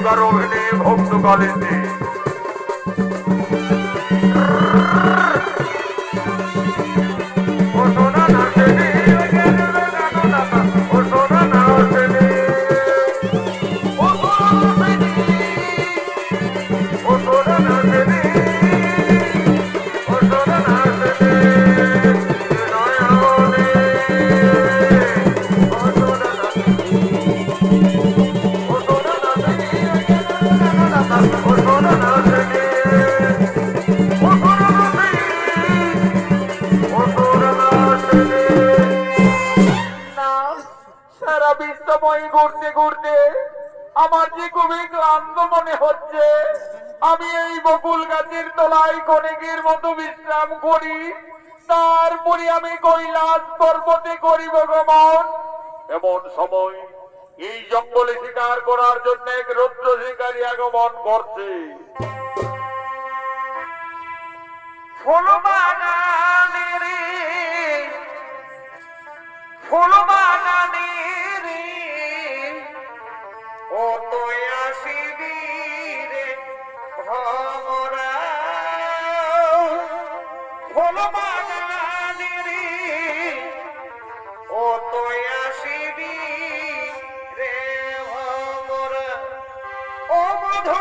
দুর্গার অভিনয়ে ভক্ত কালিতে ঘুরতে ঘুরতে আমার যে খুবই ক্লান্ত মনে হচ্ছে। আমি এই বকুল গাছের তলায় কনেকের মতো বিশ্রাম করি, তারপরে আমি কৈলাস পর্বতে করিব গমন। এমন সময় এই জঙ্গলে শিকার করার জন্য এক রুদ্র শিকারী আগমন করছে। ও তুই আসিবি রে ভমরা ফুল বাগানে রে, ও তুই আসিবি রে ভমরা, ও মধু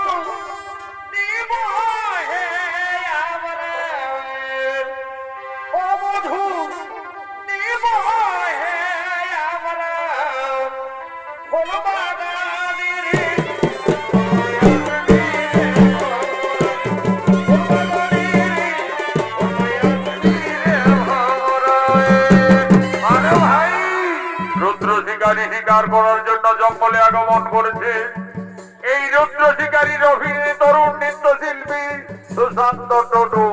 দিব হে আমরা, ও মধু দিব হে আমরা ফুল বাগানে। শিকার করার জন্য জঙ্গলে আগমন করেছে এই রুদ্র শিকারীর অভিনয় তরুণ নৃত্যশিল্পী সুশান্ত টুডু।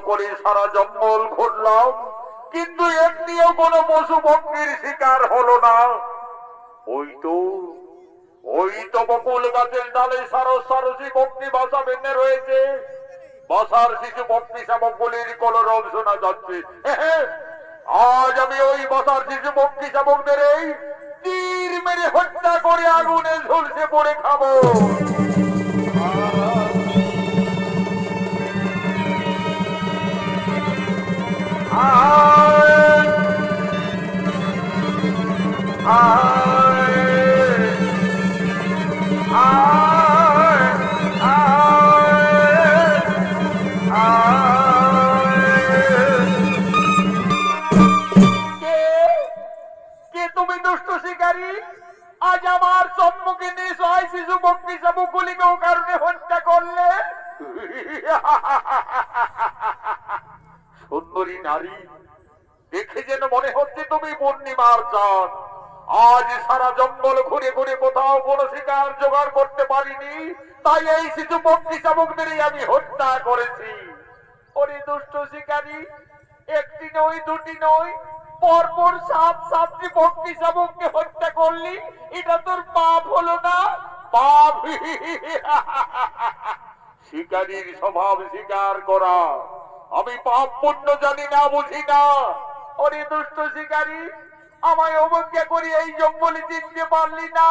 ভাই সারা জঙ্গল ঘুরলাম, কিন্তু একটিও কোনো পশু পক্ষীর শিকার হলো না। ওই তো বকুল গাছের ডালে সারসী পক্ষী বাসা বেঁধে রয়েছে। বাসার শিশু পক্ষী শাবকগুলির কলরব শোনা যাচ্ছে। আজ আমি ওই বাসার শিশু পক্ষী শাবকদের এই তীর মেরে হত্যা করে আগুনে ঝলসে পড়ে খাবো। তুমি দুষ্ট শিকারী, আজ আমার সম্মুখে নিঃসহায় শিশু পক্ষী শাবকগুলিকেও কারণে হত্যা করলে। সুন্দরী নারী, দেখে যেন মনে হচ্ছে তুমি পূর্ণিমার চাঁদ। আজ সারা জঙ্গল ঘুরে ঘুরে কোথাও কোনো শিকার জোগাড় করতে পারিনি, তাই এই শিশু পক্ষী শাবকদেরই আমি হত্যা করেছি। ওরে দুষ্ট শিকারী, একটি নয় দুটি নয়, পরপর 7টি পক্ষী শাবককে হত্যা করলি, এটা তোর পাপ হলো না? পাপ। শিকারীর স্বভাব শিকার করা, আমি পাপ পুণ্য জানি না, বুঝি না। ওরে দুষ্ট শিকারী, আমায় অবজ্ঞা করি এই জঙ্গলে চিনতে পারলি না?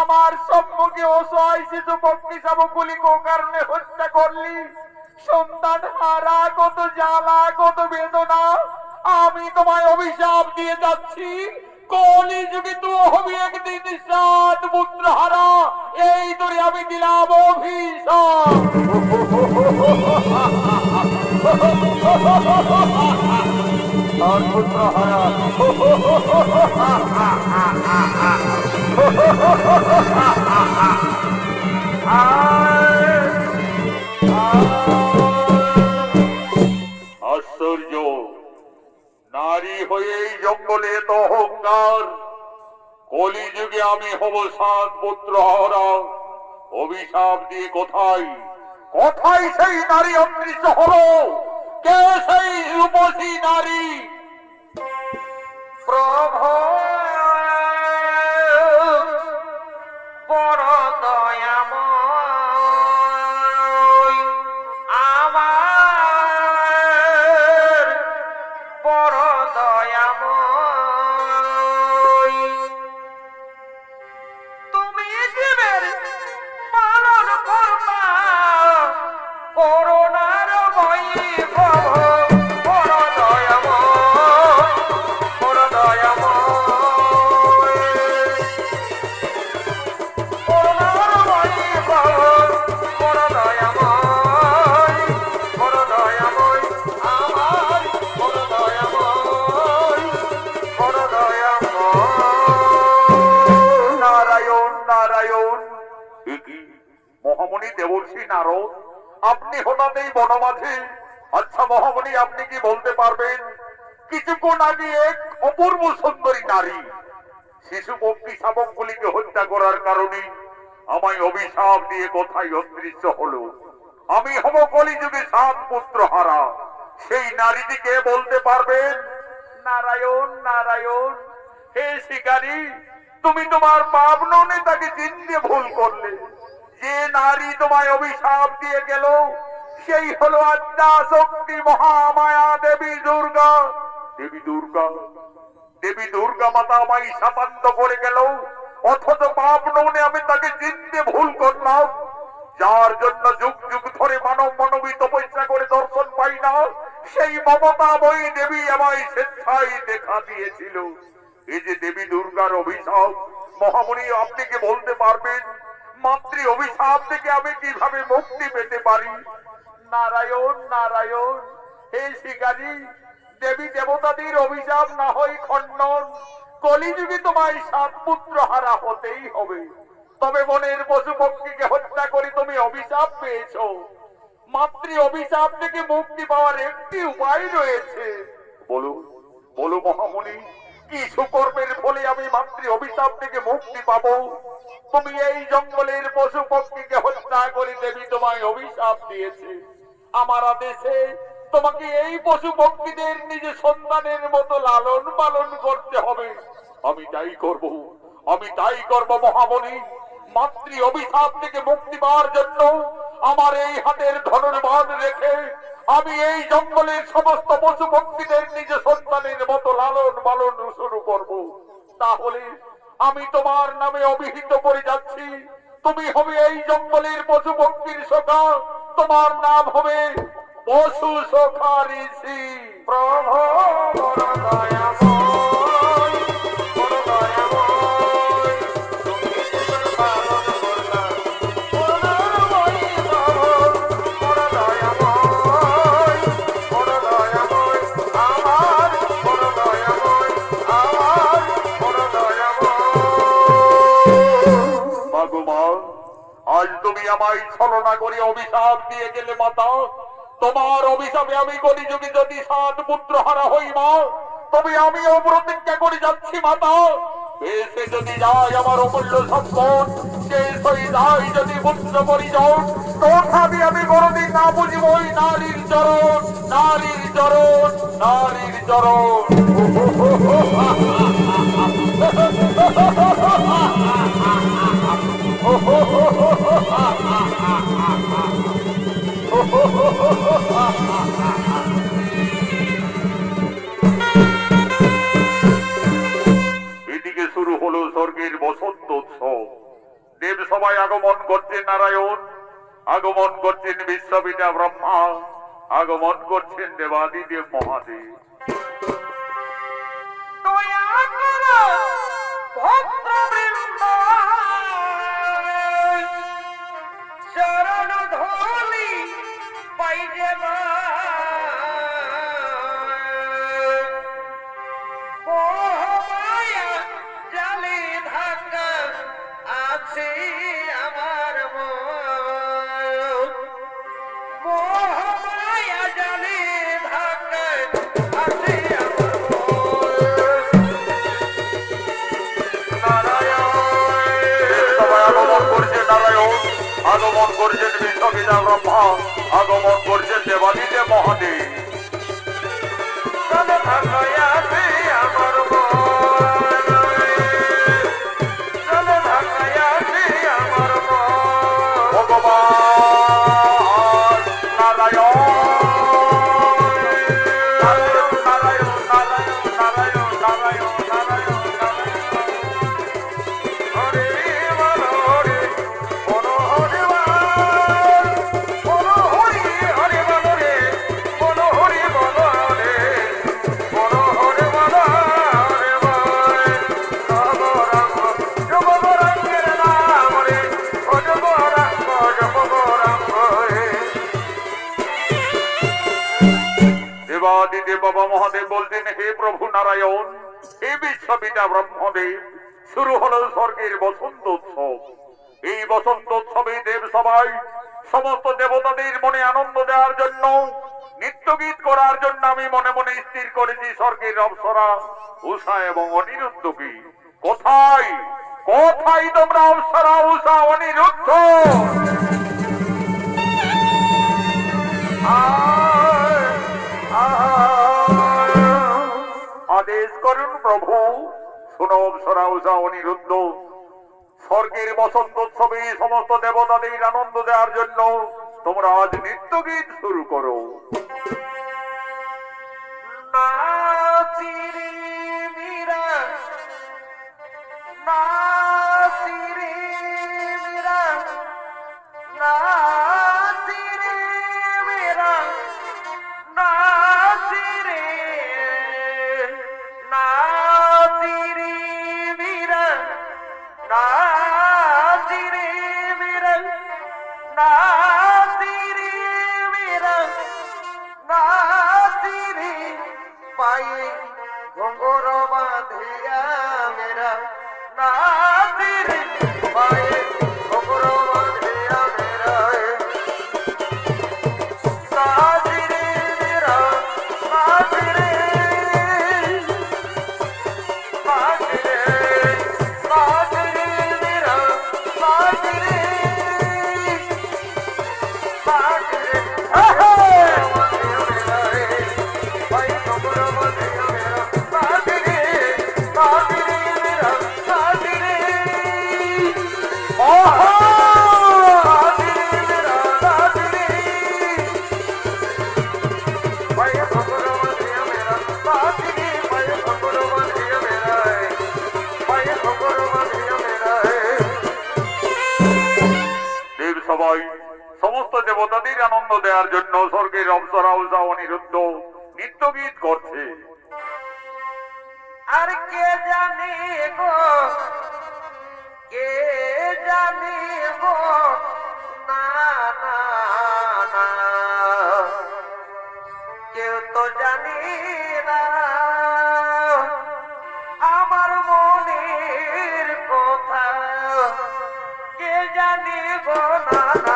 আমার সম্মুখে অসহায় শিশু পক্ষী শাবকগুলি কারণে হত্যা করলি। সন্তান হারা কত জ্বালা, কত বেদনা, আমি তোমায় অভিশাপ দিয়ে যাচ্ছি। কলি যুগে তুই হবি একদিন 7 পুত্র হারা, এই তোরে আমি দিলাম অভিশাপ। আর পুত্র হারা, আশ্চর্য, নারী হয়ে এই জঙ্গলে এত অহংকার। কলি যুগে আমি হব 7 পুত্র হারা, অভিশাপ দিয়ে কোথায় কোথায় সেই নারী অদৃশ্য হলো? কে সেই রূপসী নারী? প্রভু বড় দয়াময়, আমার বড় দয়াময়, তুমি জীবের পালন করবা করুণার বই। প্রভু বড় দয়াময়, বড় দয়াময়, করুণার বই। প্রভু বড় দয়াময়, বড় দয়াময়, আমার বড় দয়াময়, বড় দয়াময়। নারায়ণ নারায়ণ। একি মহামণি দেবর্ষি নারদ, আপনি হঠাৎ এই বনমাঝে? আচ্ছা মহামণি, আপনি কি বলতে পারবেন কিছুক্ষণ আগে এক অপূর্ব সুন্দরী নারী শিশু পক্ষী শাবকগুলিকে হত্যা করার কারণে আমায় অভিশাপ দিয়ে কোথায় অদৃশ্য হলো? আমি হব কলিযুগে 7 পুত্র হারা, সেই নারীটিকে বলতে পারবেন? নারায়ণ নারায়ণ। হে শিকারী, তুমি তোমার পাপ ননে তাকে চিনতে ভুল করলে। যে নারী তোমায় অভিশাপ দিয়ে গেল সেই হলো আদ্যা শক্তি মহামায়া দেবী দুর্গা। দেবী দুর্গা, দেবী দুর্গা মাতা আমায় শাপান্ত করে গেল, অথচ পাপ ননে আমি তাকে চিনতে ভুল করলাম। যার জন্য যুগ যুগ ধরে মানব মানবী তপস্যা করে দর্শন পাই না, সেই মমতাময়ী দেবী আমায় স্বেচ্ছায় দেখা দিয়েছিল। এই যে দেবী দুর্গার অভিশাপ, মহামণি আপনি কি বলতে পারবেন মাতৃ অভিশাপ থেকে আমি কিভাবে মুক্তি পেতে পারি? নারায়ণ নারায়ণ। হে শিকারী, দেবী দেবতাদের অভিশাপ না হয় খণ্ডন, কলিযুগে তোমায় 7 পুত্র হারা হতেই হবে। তবে বনের পশু পক্ষীকে হত্যা করে তুমি অভিশাপ পেয়েছো। মাতৃ অভিশাপ থেকে মুক্তি পাওয়ার একটি উপায় রয়েছে। বলুন বলো মহামণি, কি সুকর্মের ফলে আমি মাতৃ অভিশাপ থেকে মুক্তি পাবো? তুমি এই জঙ্গলের পশু পক্ষীকে হত্যা করে দেবী তোমায় অভিশাপ দিয়েছে। আমার আদেশে তোমাকে এই পশু পক্ষীদের নিজে সন্তানের মতো লালন পালন করতে হবে। আমি তাই করব, আমি তাই করব মহামণি। মাতৃ অভিশাপ থেকে মুক্তি পাওয়ার জন্য আমার এই হাতের ধনুর্বাণ রেখে আমি এই জঙ্গলের সমস্ত পশু পক্ষীদের নিজে সন্তানের মতো লালন পালন শুরু করব। তাহলে আমি তোমার নামে অভিহিত করে যাচ্ছি, তুমি হবে এই জঙ্গলের পশু পক্ষীর সখা, তোমার নাম হবে পশু সখা ঋষি। প্রভু বড় দয়াময়, বড় দয়াময়, তুমি জীবের পালন করলা করুণার বই। প্রভু বড় দয়াময়, বড় দয়াময়, আমার বড় দয়াময়, আমার বড় দয়াময়। আমায় ছলনা করে অভিশাপ দিয়ে গেলে মাতা, তোমার অভিশাপে আমি কলিযুগে যদি 7 পুত্র হারা হই মা, তবে আমিও প্রতিজ্ঞা করে যাচ্ছি মাতা, এসে যদি যায় আমার অমূল্য সম্পদ, শেষ হয়ে যায় যদি পুত্র পরিজন, তথাপি আমি কোনদিন না বুঝিব ওই নারীর চরণ, নারীর চরণ, নারীর চরণ। এদিকে শুরু হলো স্বর্গের বসন্ত উৎসব। দেব সবাই আগমন করছেন নারায়ণ, আগমন করছেন বিশ্বপিতা ব্রহ্মা, আগমন করছেন দেবাদিদেব মহাদেব। দয়া করো ভক্তবৃন্দ, চরণ ধূলি পাইবে না, মোহমায়া জালে ধাক্কা আছে আমার মন, মোহমায়া জালে ধাক্কা আছে আমার আগমন করছেন নারায়ণ, আগমন করছেন বিশ্বপিতা ব্রহ্মা, আগমন করছেন দেবাদিদেব মহাদেব। চলে ঢাকায়াছে আমার মন, চলে ঢাকায়াছে আমার মন, ভগবান নারায়ণ, নারায়ণ নারায়ণ নারায়ণ নারায়ণ নারায়ণ নারায়ণ নারায়ণ। হরে বল হরে বল হরে বল, বল হরি হরে বল রে, বল হরি বল রে, বল হরে বল হরে বল, নবরঙ্গ যুবরঙ্গের নাম রে, ও যুবরঙ্গ যুবরঙ্গ রে। দেবাদিদেব বাবা মহাদেব বলতেন, হে প্রভু নারায়ণ, হে বিশ্বপিতা ব্রহ্মদেব, শুরু হলো স্বর্গের বসন্ত উৎসব। এই বসন্ত উৎসবে দেব সবাই সমস্ত দেবতাদের মনে আনন্দ দেওয়ার জন্য, নৃত্য গীত করার জন্য আমি মনে মনে স্থির করেছি স্বর্গের অপ্সরা উষা এবং অনিরুদ্ধকে। কোথায় কোথায় তোমরা অপ্সরা উষা অনিরুদ্ধ? আদেশ করুন প্রভু। শোনো অপ্সরা উষা অনিরুদ্ধ, স্বর্গের বসন্ত উৎসবে সমস্ত দেবতাদের আনন্দ দেওয়ার জন্য তোমরা আজ নৃত্য গীত শুরু করো। নাচিরে মীরা, নাচিরে মীরা, নাচিরে মীরা, নাচিরে, নাচিরে মীরা, নাচিরে মীরা, নাচিরে মীরা, নাচিরে পায়ে ঘুঙ্গুর বাঁধিয়া মেরা, নাচিরে পায়ে ঘুঙ্গুর বাঁধিয়া মেরা, নাচিরে মেরা, নাচিরে, নাচিরে, নাচিরে মেরা, নাচিরে, নাচিরে, ভাই ঘুঙ্গুর বাঁধিয়া মেরা, নাচিরে, নাচিরে মেরা, নাচিরে, আহা! নাচিরে মেরা, নাচিরে, ভাই ঘুঙ্গুর বাঁধিয়া মেরা, নাচিরে, ভাই ঘুঙ্গুর বাঁধিয়া মেরা, ভাই ঘুঙ্গুর বাঁধিয়া মেরা। দেব সবাই সমস্ত দেবতাদের আনন্দ দেওয়ার জন্য স্বর্গের অপ্সরা উষা অনিরুদ্ধ নৃত্য গীত করছে। আর কে জানে গো, কে জানে গো, না না না, কেউ তো জানি না আমার মনের কথা, কে জানি গো, না না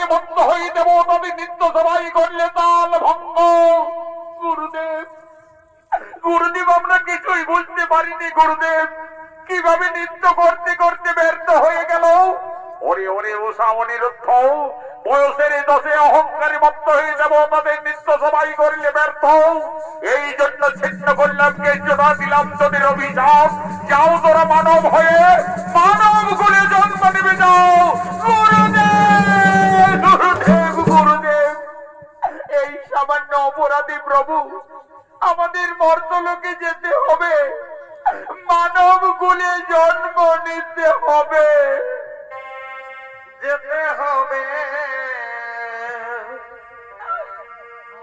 অহংকারী মত্ত হয়ে দেব তাদের নিত্য সবাই করলে তাল ভঙ্গ। গুরুদেব, গুরুদেব আমরা কিছুই বুঝতে পারিনি গুরুদেব, কিভাবে নৃত্য করতে করতে ব্যর্থ হয়ে গেল। ওরে ওরে উষা অনিরুদ্ধ, বয়সের দশে অহংকারী মত্ত হয়ে যাব তাদের নৃত্য সবাই করলে ব্যর্থ। এই জন্য ছিন্ন করলাম কেজনা দিলাম তোদের অভিশাপ। যাও তোরা মানব হয়ে মানব গুণে জন্ম নেবে যাও। গুরুদেব, গুরুদেব, গুরুদেব, এই সামান্য অপরাধী প্রভু, আমাদের মর্তলোকে যেতে হবে, মানব কুলে জন্ম নিতে হবে। যেতে হবে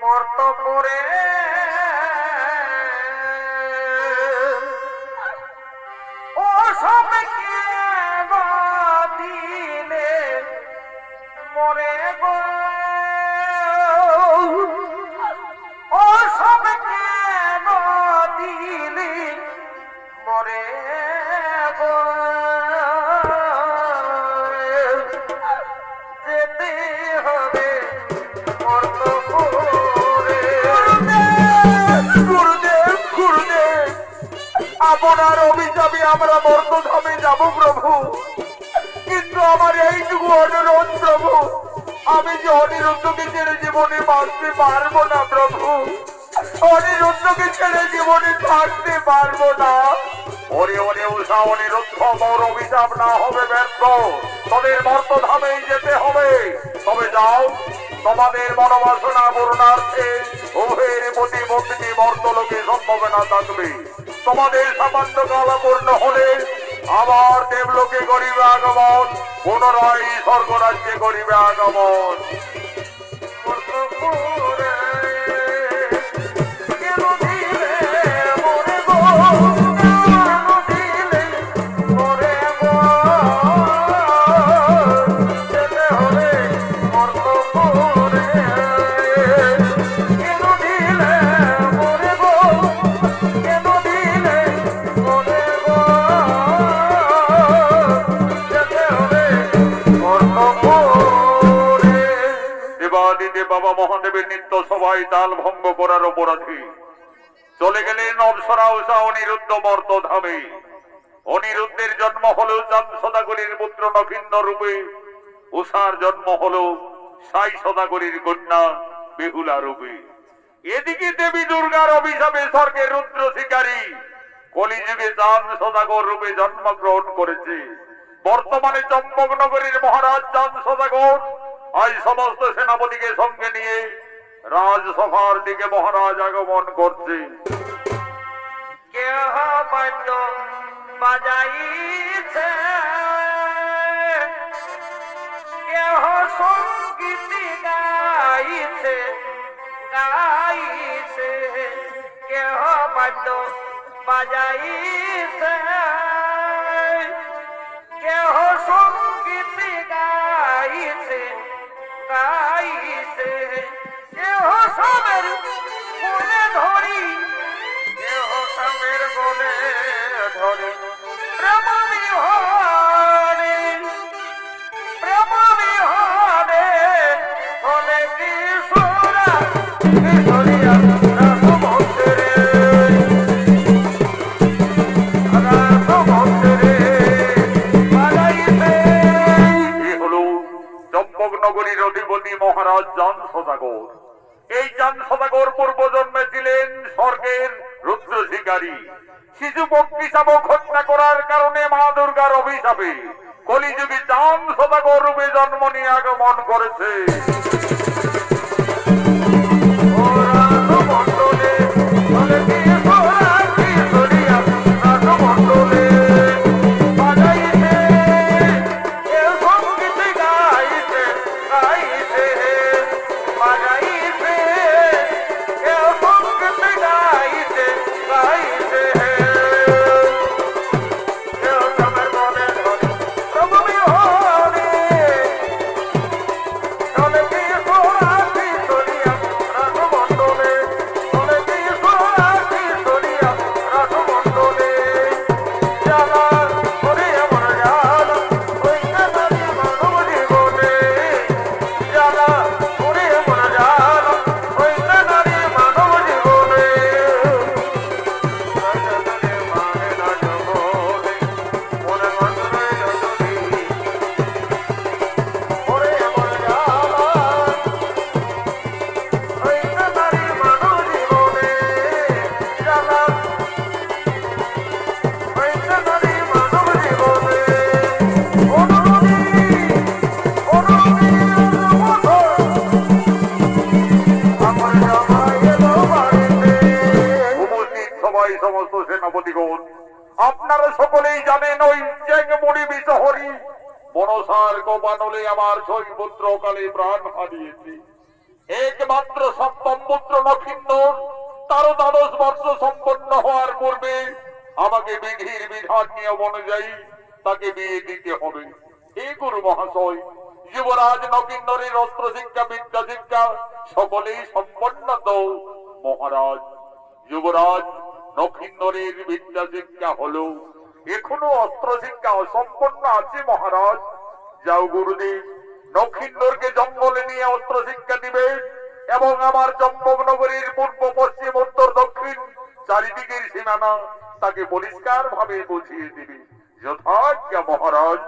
মর্তপুরে, ও সবকে দিলে মরে গো, ও সবকে দিলে মরে গো। যেতে হবে মর্তপুরে। গুরুদেব, গুরুদেব, আপনার অভিশাপে আমরা মর্তধামে যাব প্রভু, কিন্তু আমার এইটুকু অনুরোধ প্রভু, আমি যে অনিরুদ্ধকে ছেড়ে জীবনে বাঁচতে পারবো না প্রভু, অনিরুদ্ধকে ছেড়ে জীবনে থাকতে পারবো না। ওরে ওরে উষা অনিরুদ্ধ, মোর অভিশাপ না হবে ব্যর্থ, তোদের মর্তধামেই যেতে হবে। তবে যাও, তোমাদের মনোবাসনা পূর্ণার্থে উভয়ের প্রতিবন্ধী মর্তলোকে সম্ভাবনা থাকবে। তোমাদের সামান্য কাল পূর্ণ হলে আবার দেবলোকে করিবে আগমন, পুনরায় স্বর্গরাজ্যে করিবে আগমন। মর্তপুরে কেন দিলে মরে গো, কেন দিলে মরে গো। যেতে হবে মর্তপুরে, কেন দিলে মরে গো, কেন দিলে মরে গো। যেতে হবে মর্তপুরে। দেবাদিদেব বাবা মহাদেবের নিত্য সবাই তাল ভঙ্গ করার অপরাধী চলে গেলেন অপ্সরা উষা অনিরুদ্ধ মর্তধামে। অনিরুদ্ধের জন্ম হলো চাঁদ সদাগরীর পুত্র নভিন্ন রূপে, উষার জন্ম হলো সাই সদাগরীর কন্যা বেহুলা রূপে। এদিকে দেবী দুর্গার অভিশাপে স্বর্গের রুদ্র শিকারী কলিযুগে চাঁদ সদাগর রূপে জন্মগ্রহণ করেছে। বর্তমানে চম্পকনগরীর মহারাজ চাঁদ সদাগর আজ সমস্ত সেনাপতিকে সঙ্গে নিয়ে রাজসভার দিকে মহারাজ আগমন করছে। কেহ বাদ্য বাজাইছে, কেহ সঙ্গীত গাইছে গাইছে, কেহ বাদ্য বাজাইছে, কেহ সঙ্গীত গাইছে গাইছে, কেহ সবের বলে ধরি, কেহ সবের বলে ধরি, প্রেম বিহরে, প্রেম বিহরে হলে কিশোরা কিশোরিয়া রাসমন্দিরে, রাসমন্দিরে বাজাইছে। এ হলো চম্পকনগরীর অধিপতি মহারাজ চাঁদ সদাগর। এই চাঁদ সদাগর পূর্ব জন্মে ছিলেন স্বর্গের রুদ্র শিকারী। শিশু পক্ষী শাবক হত্যা করার কারণে মা দুর্গার অভিশাপে কলিযুগে চাঁদ সদাগর রূপে জন্ম নিয়ে আগমন করেছে। ও রাসমন্দিরে হলে কিশোরা কিশোরিয়া রাসমন্দিরে বাজাইছে, কেউ সঙ্গীত গাইছে গাইছে বাজাইছে, কেউ সঙ্গীত গাইছে গাইছে, কেউ সবের বলে ধরি, প্রভু বিহরে হলে কিশোরা সকলেই জানেন ওই চেংমুড়ি বিশহরী মনসার গোপানলে আমার ছয় পুত্র কালে প্রাণ হারিয়েছে। একমাত্র সপ্তম পুত্র নক্ষিন্দর তার 12 বর্ষ সম্পন্ন হওয়ার পূর্বে আমাকে বিধির বিধান নিয়ম অনুযায়ী তাকে বিয়ে দিতে হবে। হে গুরু মহাশয়, যুবরাজ নক্ষিন্দরের অস্ত্র শিক্ষা বিদ্যা শিক্ষা সকলেই সম্পন্ন তো মহারাজ। যুবরাজ নক্ষিন্দরের বিদ্যা শিক্ষা হলো, এখনো অস্ত্র শিক্ষা অসম্পন্ন আছে মহারাজ। যাও গুরুদেব, নক্ষিন্দরকে জঙ্গলে নিয়ে অস্ত্র শিক্ষা দিবে এবং আমার চম্পকনগরীর পূর্ব পশ্চিম উত্তর দক্ষিণ চারিদিকের সীমানা তাকে পরিষ্কার ভাবে বুঝিয়ে দিবে। যথাজ্ঞা মহারাজ।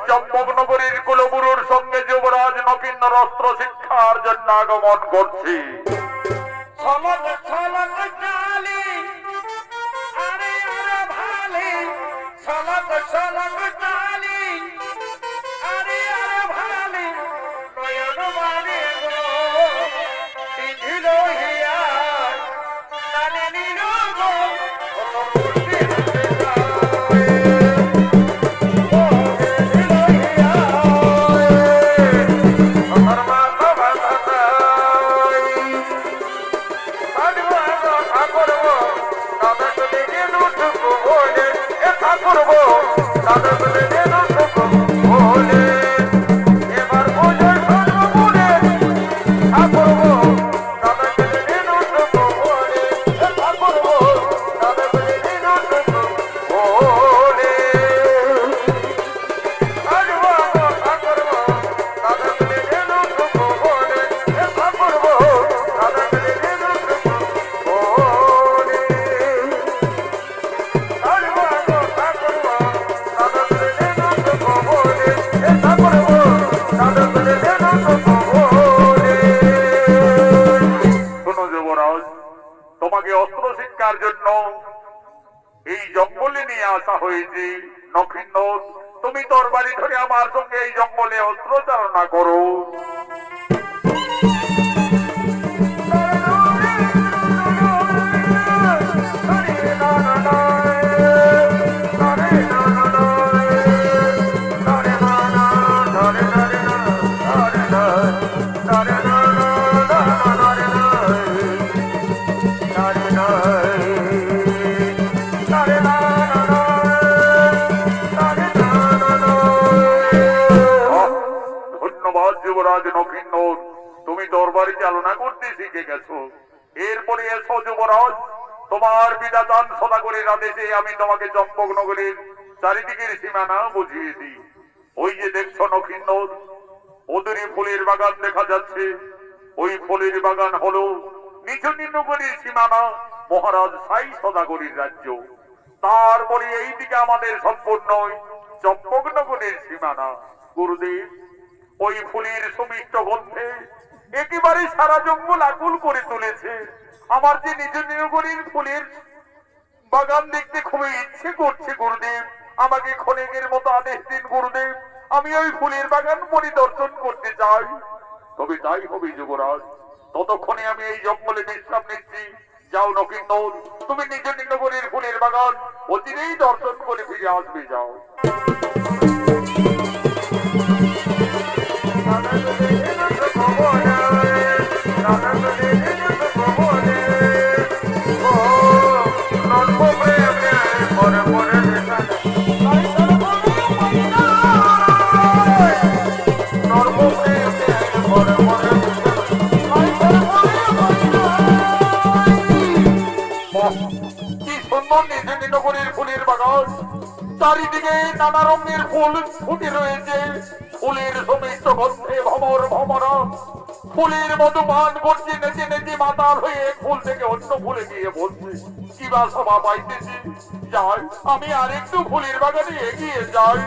চম্পকনগরীর কুলগুরুর সঙ্গে যুবরাজ নক্ষিন্দর অস্ত্র শিক্ষার জন্য আগমন করছি। ছলক ছলক কালি আরে আরে ভালি, ছলক ছলক কালি আরে আরে ভালি, নয়ন বাণী গো পিঁধিল হিয়া কানে নিল গো তোমাকে অস্ত্র শিক্ষার জন্য এই জঙ্গলে নিয়ে আসা হয়েছে। নক্ষিন্দর, তুমি তোর বাড়ি ধরে আমার সঙ্গে এই জঙ্গলে অস্ত্র চালনা করো। যুবরাজ নক্ষিন্দর, তুমি দরবারি চালনা করতে শিখে গেছো। এরপরে এসো যুবরাজ, তোমার বিধাতান সদাগরের আদেশে আমি তোমাকে চম্পকনগরীর চারিদিকের সীমানা বুঝিয়ে দিই। ওই যে দেখছো নক্ষিন্দর, ওদের ফুলের বাগান দেখা যাচ্ছে। ওই ফুলের বাগান হলো নিচনগরীর সীমানা, মহারাজ সাই সদাগরীর রাজ্য। তারপরে এই দিকে আমাদের সম্পূর্ণ চম্পকনগরীর সীমানা। গুরুদেব, ওই ফুলের সুমিষ্ট গন্ধে একেবারে সারা জঙ্গল আকুল করে তুলেছে। আমার যে নিজ নগরীর ফুলের বাগান দেখতে খুবই ইচ্ছে করছে গুরুদেব, আমাকে ক্ষণিকের মতো আদেশ দিন গুরুদেব, আমি ওই ফুলের বাগান পরিদর্শন করতে চাই। তবে তাই হবে যুবরাজ, ততক্ষণে আমি এই জঙ্গলে বিশ্রাম নিচ্ছি। যাও নক্ষিন্দর, তুমি নিজ নগরীর ফুলের বাগান অচিরেই দর্শন করে ফিরে আসবে। যাও। চারিদিকে নানা রঙের ফুল ফুটে রয়েছে, ফুলের সুমিষ্ট গন্ধে ভমর ভমর। ফুলের মতো পান করছে, নেচে নেচে মাতাল হয়ে এক ফুল থেকে অন্য ফুলে গিয়ে বলছে কি বা শোভা পাইতেছি। যাই, আমি আরেকটু ফুলের বাগানে এগিয়ে যাই।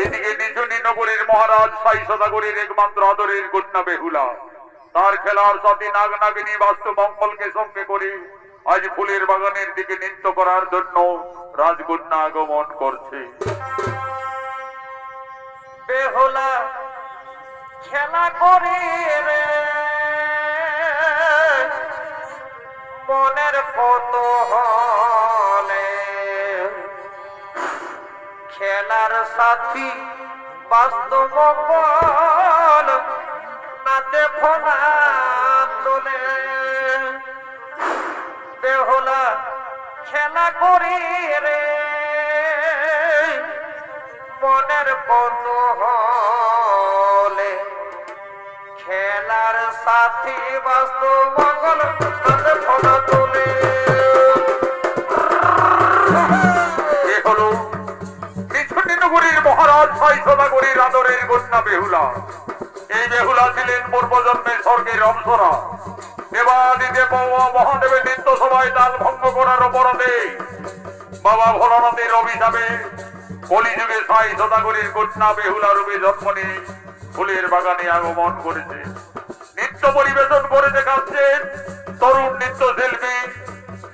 এদিকে নিজ নগরীর মহারাজ সাই সদাগরের একমাত্র আদরের কন্যা বেহুলা তার খেলার সাথে নাগ নাগিনী বাস্তু মঙ্গলকে সঙ্গে করে আজ ফুলের বাগানের দিকে নৃত্য করার জন্য রাজকন্যা আগমন করছে। বেহুলা খেলা করি রে মনের কত হলে খেলার সাথী বাস্তব মঙ্গল নাচে ফোনা তোলে। বেহুলা খেলা করি রে মনের কত হলে খেলার সাথী বাস্তব মঙ্গল নাচে ফোনা তোলে। এ হলো নগরীর মহারাজ সাই সদাগরের আদরের কন্যা বেহুলা। এই বেহুলা ছিলেন পূর্বজন্মে স্বর্গের অপ্সরা। দেবাদিদেব মহাদেবের নিত্য সভায় তাল ভঙ্গ করার অপরাধে বাবা ভোলানাথের অভিশাপে কলিযুগে সাই সদাগরের কন্যা বেহুলা রূপে জন্ম নিয়ে ফুলের বাগানে আগমন করেছে। নৃত্য পরিবেশন করে দেখাচ্ছেন তরুণ নৃত্য শিল্পী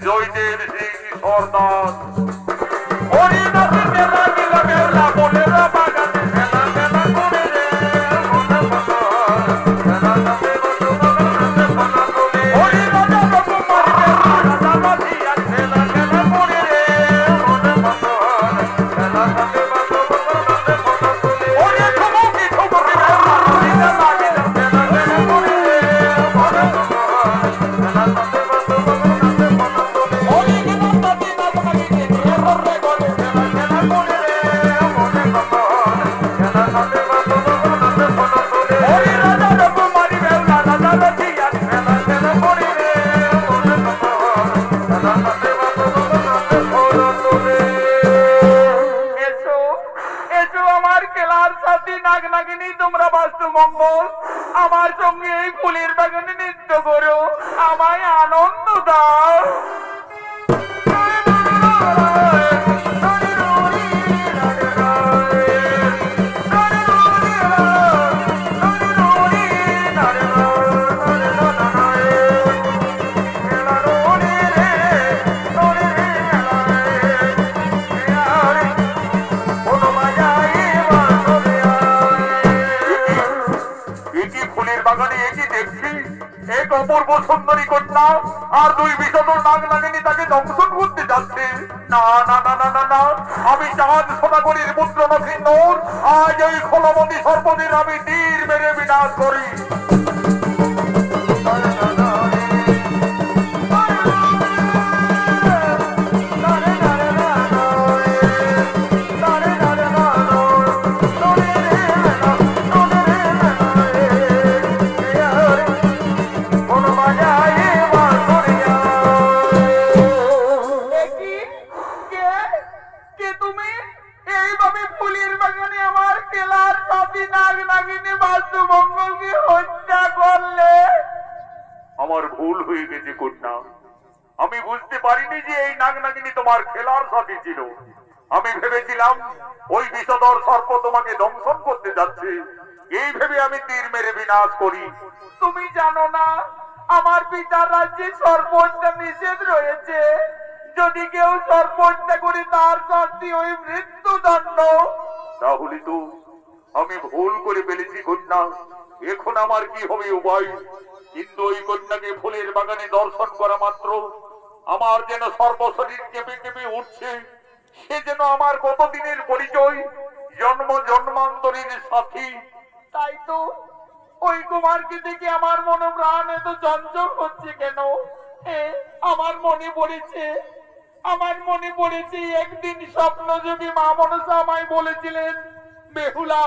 জয়দেব সিং সর্দার। তোমরা বাস্তু মঙ্গল আমার সঙ্গে এই ফুলের বাগানে নৃত্য করো, আমায় আনন্দ দাও। এক অপূর্ব সুন্দরী কন্যা আর দুই বিষধর নাগ নাগিনী তাকে দংশন করতে যাচ্ছে। না না না না না না, আমি চাঁদ সদাগরের পুত্র নথিন্দর আজ ওই খোলমতি সর্বদিন আমি তীর মেরে বিনাশ করি। আমার ভুল হয়ে গেছে কন্যা, আমি বুঝতে পারিনি যে এই নাগ নাগিনী তোমার খেলার সাথী ছিল। আমি ভেবেছিলাম ওই বিষধর সর্প তোমাকে দংশন করতে যাচ্ছে, এই ভেবে আমি তীর মেরে বিনাশ করি। তুমি জানো না আমার পিতার রাজ্যে সর্বহত্যা নিষেধ রয়েছে, যদি কেউ সর্বহত্যা করে তার শাস্তি ওই মৃত্যুদণ্ড। তাহলে তো আমি ভুল করে ফেলেছি কন্যা, এখন আমার কি হবে উপায়? কিন্তু ওই কন্যাকে ফুলের বাগানে দর্শন করা মাত্র আমার যেন সর্বশরীর কেঁপে কেঁপে উঠছে। সে যেন আমার কতদিনের পরিচয়, জন্ম জন্মান্তরের সাথী। তাই তো ওই কুমারকে দেখে আমার মনোপ্রাণ এত চঞ্চল হচ্ছে কেন? আমার মনে পড়েছে, আমার মনে পড়েছে একদিন স্বপ্নযোগী মা মনসা আমায় বলেছিলেন, বেহুলা,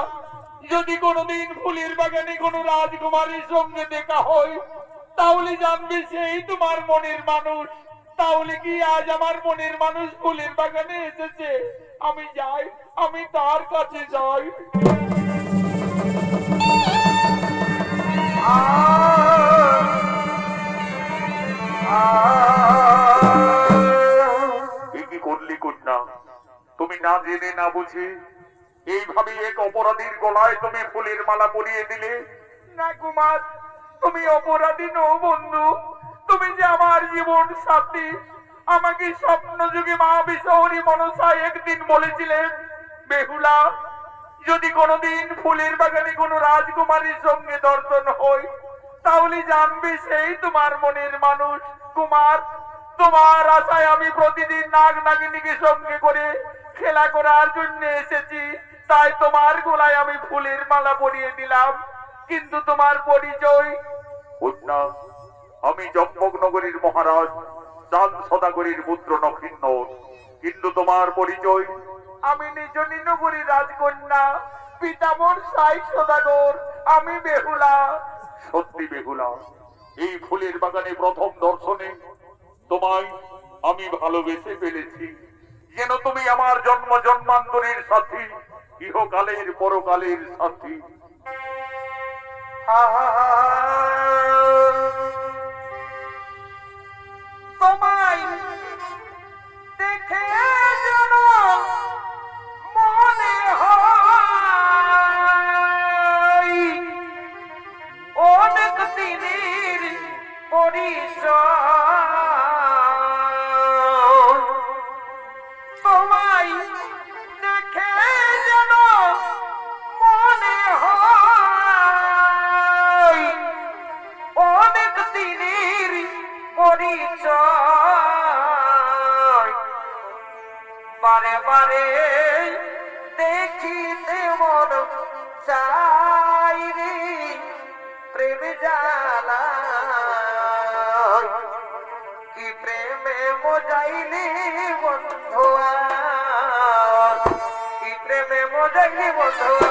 যদি কোনোদিন ফুলের বাগানে কোনো রাজকুমারীর সঙ্গে দেখা হয় তাহলে জানবে সেই তোমার মনের মানুষ। তাহলে কি আজ আমার মনের মানুষ ফুলের বাগানে এসেছে? আমি যাই, আমি তার কাছে যাই। কি করলি কন্যা? তুমি না জেনে না বুঝে এইভাবে এক অপরাধীর গলায় তুমি ফুলের মালা পরিয়ে দিলে। না কুমার, তুমি অপরাধী নও বন্ধু, তুমি যে আমার জীবন সাথী। আমাকে স্বপ্ন যুগে মা বিশহরী মনসা একদিন বলেছিলেন, বেহুলা, যদি কোনোদিন ফুলের বাগানে কোনো রাজকুমারীর সঙ্গে দর্শন হয় তাহলে জানবে সেই তোমার মনের মানুষ। কুমার, তোমার আশায় আমি প্রতিদিন নাগ নাগিনীকে সঙ্গে করে খেলা করার জন্য এসেছি, তাই তোমার গলায় আমি ফুলের মালা পরিয়ে দিলাম। কিন্তু তোমার পরিচয়? কন্যা, আমি জম্বকনগরীর মহারাজ চাঁদ সদাগরীর পুত্র নক্ষিন্নর। কিন্তু তোমার পরিচয়? আমি নিজনী নগরীর রাজকন্যা পিতামর সাই সদাগর, আমি বেহুলা। সত্যি বেহুলা, এই ফুলের বাগানে প্রথম দর্শনে তোমায় আমি ভালোবেসে ফেলেছি, যেন তুমি আমার জন্ম জন্মান্তরের সাথী, ইহকালের পরকালের সাথী। তোমায় দেখে যেন মনে হয় অনেক দিনের পরিচয়। তোমায় দেখে যেন মনে হয় অনেক দিনের পরিচয়। বারে বারে দেখিতে মন চাই রে প্রেম জ্বালা, কি প্রেমে মজাইলি বন্ধুয়া, কি প্রেমে মজাইলি বন্ধুয়া।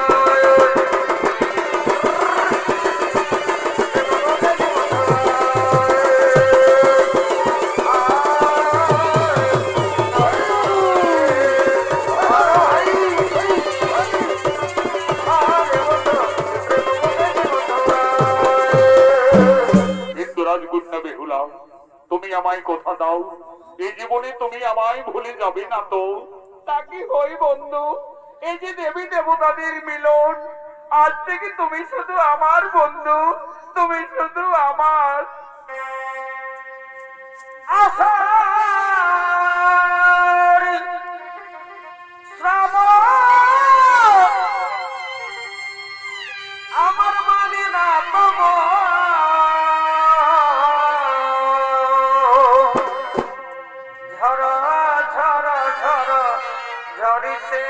রাজকন্যা বেহুলা, তুমি আমায় কথা দাও, এই জীবনে তুমি আমায় ভুলে যাবে না তো? তা কি হই বন্ধু, এই যে দেবী দেবতাদের মিলন, আজ থেকে তুমি শুধু আমার বন্ধু, তুমি শুধু আমার। আষাঢ় শ্রাবণ আমার মানে না তোমার, ঝড় ঝড় ঝড় ঝরিছে,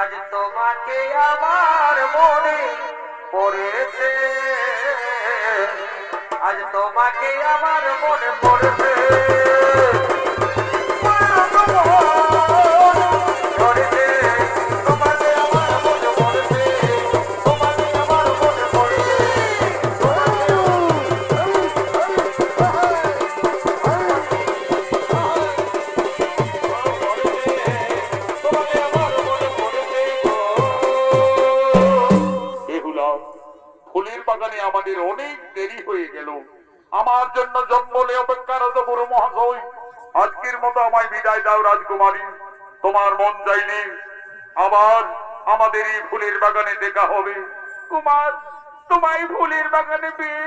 আজ তোমাকে আমার মনে পড়েছে, আজ তোমাকে আমার মনে পড়েছে। ফুলের বাগানে আমাদের অনেক দেরি হয়ে গেল, আমার জন্য জন্মলে অপেক্ষারত গুরু মহাশয়, আজকের মতো আমায় বিদায় দাও রাজকুমারী। তোমার মন চাইলে আবার আমাদের এই ফুলের বাগানে দেখা হবে। কুমার, তোমায় ফুলের বাগানে পেয়ে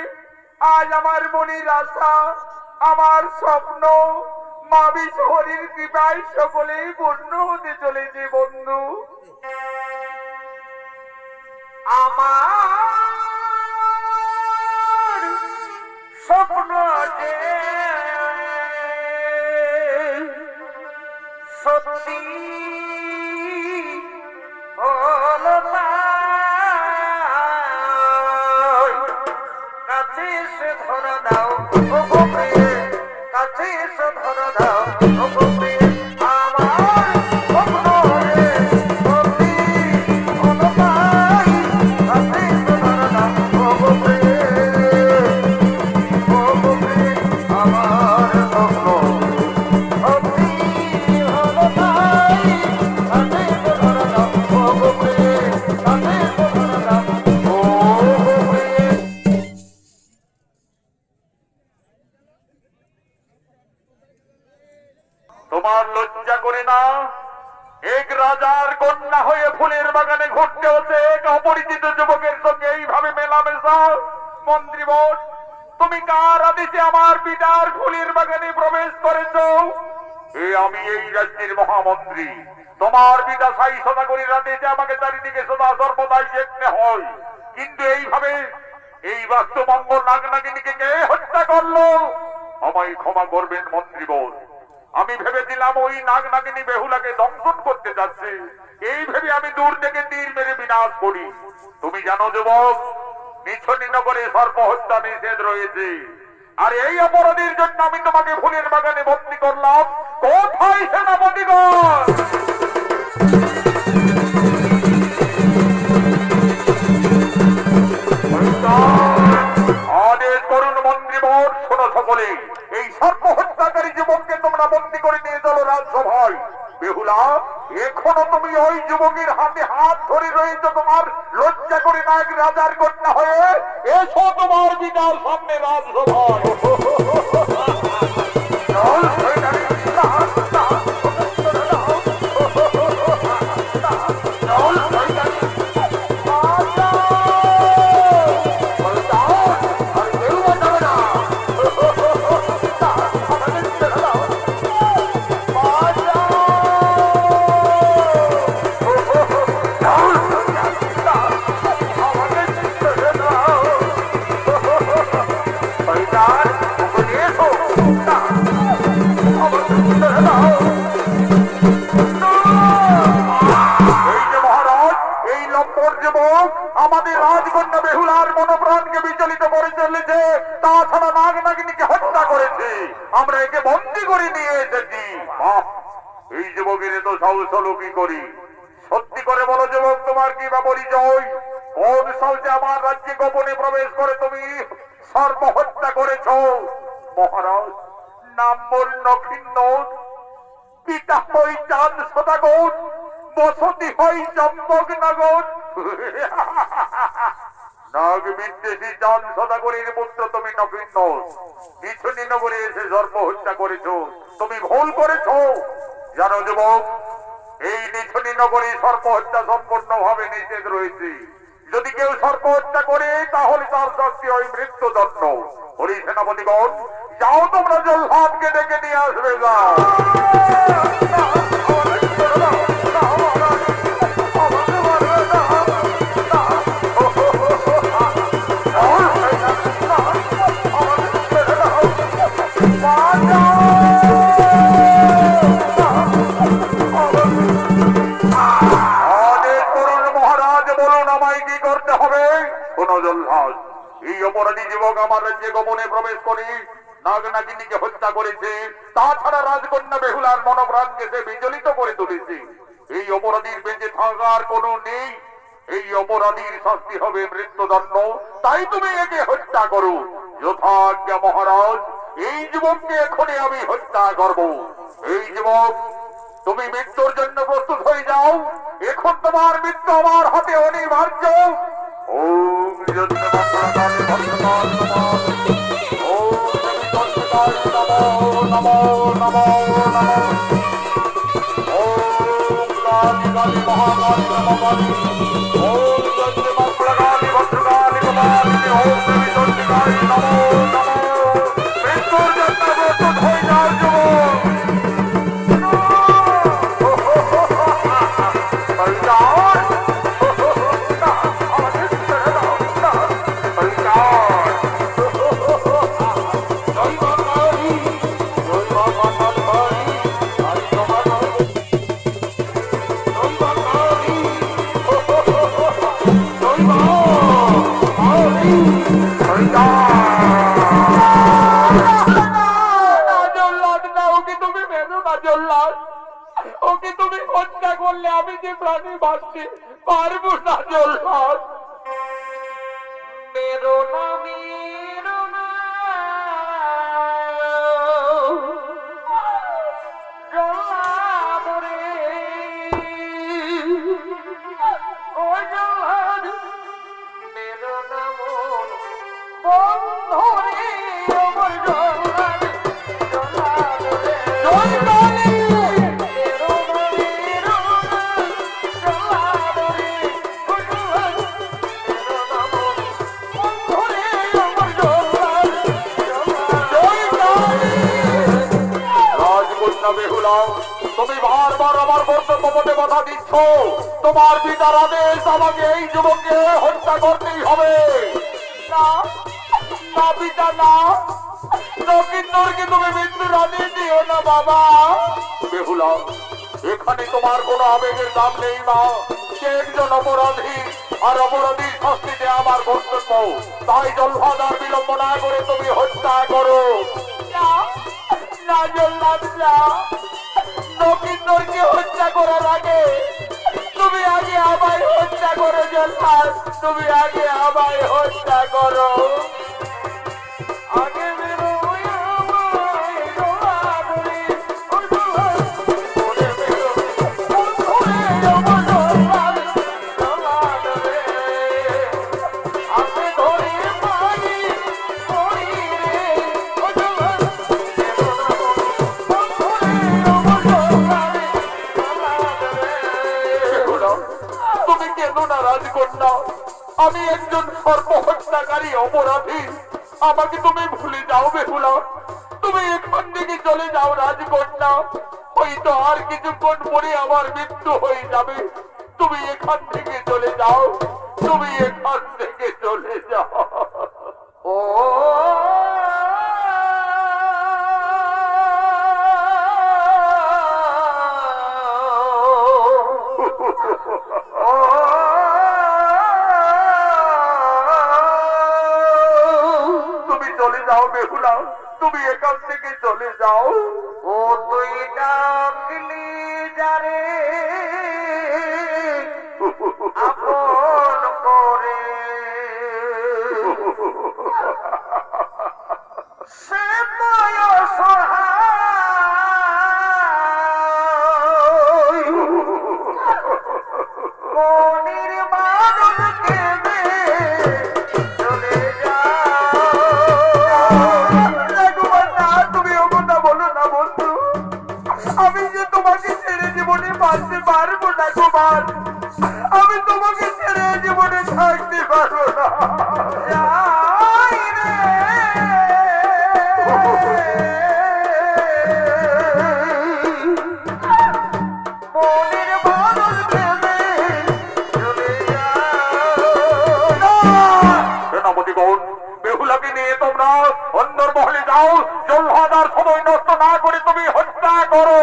আজ আমার মনের আশা, আমার স্বপ্ন মা বিশহরীর কৃপায় সকলেই পূর্ণ হতে চলেছে বন্ধু। আমার স্বপ্ন যে সত্যি হলো না, কাছে এসে রাজার কন্যা হয়ে ফুলের বাগানে ঘুরতে হচ্ছে এক অপরিচিত যুবকের সঙ্গে এইভাবে মেলামেশা? মন্ত্রীবর, তুমি কার আদেশে আমার পিতার ফুলের বাগানে প্রবেশ করেছো? আমি এই রাজ্যের মহামন্ত্রী। তোমার পিতা সাই সদাগরীর আদেশে আমাকে চারিদিকে সদা সর্বদাই দেখতে হয়, কিন্তু এইভাবে এই বাস্তুমঙ্গল নাগনাগিনীকে কে হত্যা করলো? আমায় ক্ষমা করবেন মন্ত্রীবর, আমি ভেবেছিলাম ওই নাগনাগিনী বেহুলাকে দংশন করতে যাচ্ছে। এই ভেবে আমি দূর থেকে তীর মেরে বিনাশ করি। তুমি জানো যুবক, নিছনি নগরে সর্প হত্যা নিষেধ রয়েছে, আর এই অপরাধীর জন্য আমি তোমাকে ফুলের বাগানে বন্দী করলাম। কোথায় সেনাপতিগণ? আদেশ করুন মন্ত্রীবর। শোনো সকলে, এই সর্প হত্যাকারী যুবককে তোমরা বন্দী করে নিয়ে চলো রাজসভায়। বেহুলা, এখনো তুমি ওই যুবকের হাতে হাত ধরে রয়েছো? তোমার লজ্জা করে না এক রাজার কন্যা হয়ে? এসো তোমার পিতার সামনে রাজসভায়। আমাদের রাজকন্যা বেহুলার মনোপ্রাণকে বিচলিত করে চলেছে, তাছাড়া নাগ নাগিনীকে হত্যা করেছে। আমরা একে বন্দী করে নিয়ে এসেছি। এই যুবকের তো সাহস হলো কি করি? সত্যি করে বলো যুবক, তোমার কি বা পরিচয়? কোন সাহসে আমার রাজ্যে গোপনে প্রবেশ করে তুমি সর্ব হত্যা করেছ? মহারাজ, নাম মোর নক্ষিন্ন, পিতা হই চাঁদ সদাগর, বসতি হই চম্পকনগর। নাগ বিদ্বেষী চাঁদ সদাগরের পুত্র তুমি নক্ষিন্ন, নিছনি নগরে এসে সর্প হত্যা করেছ। তুমি ভুল করেছ। জানো যুবক, এই নিছনি নগরে সর্প হত্যা সম্পূর্ণভাবে নিষেধ রয়েছে। যদি কেউ সর্প হত্যা করে তাহলে তার শাস্তি হয় মৃত্যুদণ্ড। হরি সেনাপতিগণ, যাও তোমরা জল্লাদকে ডেকে নিয়ে আসবে। যাও। এই অপরাধী যুবক আমার রাজ্যে গোপনে প্রবেশ করে নাগ নাগিনীকে হত্যা করেছে, তাছাড়া রাজকন্যা বেহুলার মনোপ্রাণকে সে বিচলিত করে তুলেছে। এই অপরাধীর বেঁচে থাকার কোনো নেই। এই অপরাধীর শাস্তি হবে মৃত্যুদণ্ড। তাই তুমি একে হত্যা করো। যথাজ্ঞা মহারাজ, এই যুবককে এখনই আমি হত্যা করব। এই যুবক, তুমি মৃত্যুর জন্য প্রস্তুত হয়ে যাও। এখন তোমার মৃত্যু আমার হাতে অনিবার্য। ওম যজ্ঞমন্ত্রকালে ভক্তকাল নমঃ। ওম যজ্ঞমন্ত্রকাল নমো নমো নমো। ওম কালী কালী মহাকালী নমঃ কালী। ওম যজ্ঞমন্ত্রকালে ভক্তকালে কুমারিণী। ওম যজ্ঞকাল নমো নমো। মৃত্যুর জন্য প্রস্তুত হয়ে যাও যুবক। ওকে তুমি হত্যা করলে আমি যে প্রাণী বাঁচতে পারবো না। জল্লাদ, মেরো না মেরো না জল্লাদ রে, ও জল্লাদ, মেরো না মন বন্ধু রে, আমার জল্লাদ, জল্লাদ রে, জল্লাদ। বেহুলা, তুমি বারবার আমার কর্তব্য পথে বাধা দিচ্ছ। তোমার পিতার আদেশ, আমাকে এই যুবককে হত্যা করতেই হবে। না না পিতা না, নকিন্দরকে তুমি মৃত্যুর আদেশ দিও না বাবা। বেহুলা, এখানে তোমার কোনো আবেগের দাম নেই মা। সে একজন অপরাধী, আর অপরাধীর শাস্তিতে আমার কর্তব্য। তাই জল্লাদ আর বিলম্ব না করে তুমি হত্যা করো। না না জল্লাদ না, নকিন্দরকে হত্যা করার আগে তুমি আগে আমায় হত্যা করো জল্লাদ, তুমি আগে আমায় হত্যা করো। আগে বেরো আমায় দৌড়াদৌড়ি, ও জল্লাদ, ওরে বেরো, ওরে আমার জল্লাদ, জল্লাদ রে। আমি ধরে পানি করি রে, ও জল্লাদ, বেরো না বল, ওরে আমার জল্লাদ, জল্লাদ রে। বেহুলা, তুমি কেন নারাজ কন্যা? আমি একজন সর্বহত্যাকারী অপরাধী। আমাকে তুমি ভুলে যাও বেহুলা। তুমি এখান থেকে চলে যাও রাজকন্যা। হয়তো আর কিছুক্ষণ পরে আমার মৃত্যু হয়ে যাবে। তুমি এখান থেকে চলে যাও, তুমি এখান থেকে চলে যাও। ও তুমি চলে যাও বেহুলা, তুমি এখান থেকে চলে যাও। ও তুই ডাকলি যারে আপন করে, সে তো অসহায়, মনির মানুষ কেঁদে চলে যাও। তুমি ও কথা বলো না বন্ধু। আমি যে তোমাকে ছেড়ে জীবনে বাঁচতে পারবো না কুমার। আমি তোমাকে ছেড়ে জীবনে থাকতে পারবো না। যাই রে মনির মানুষ কেঁদে চলে যাও। সেনাপতিগণ, বেহুলাকে নিয়ে তোমরা অন্দর মহলে যাও। জল্লাদ আর সময় নষ্ট না করে তুমি হত্যা করো।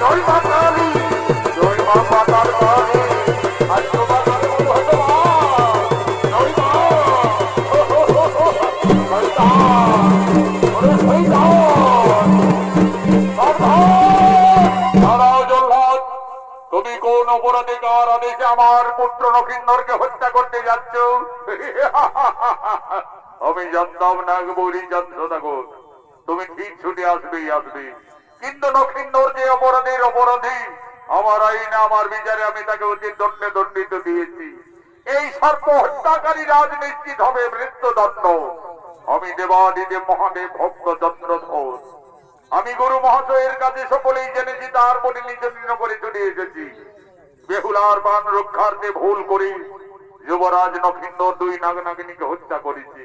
জয় মা কালী, জয় মা পাতাল কালী, আর তোমার জয় মা। তুমি কোন অপরাধিকার আদেশে আমার পুত্র নকিন্দরকে হত্যা করতে যাচ্ছ? আমি জানতাম না বলি জানছো না গো। তুমি ঠিক ছুটে আসবেই আসবে, কিন্তু নকিন্দর যে অপরাধীর অপরাধী, আমার আইনে আমার বিচারে আমি তাকে অতি দণ্ডে দণ্ডিত দিয়েছি। এই সর্প হত্যাকারী রাজ নিশ্চিত হবে মৃত্যুদণ্ড। আমি দেবাদিদেব মহাদেব ভক্ত চন্দ্রধর, আমি গুরু মহাশয়ের কাছে সকলেই জেনেছি, তার বলে নিচন্ন করে চলে এসেছি। বেহুলার প্রাণ রক্ষার্থে ভুল করি যুবরাজ নকিন্দর দুই নাগনাগিনীকে হত্যা করেছি।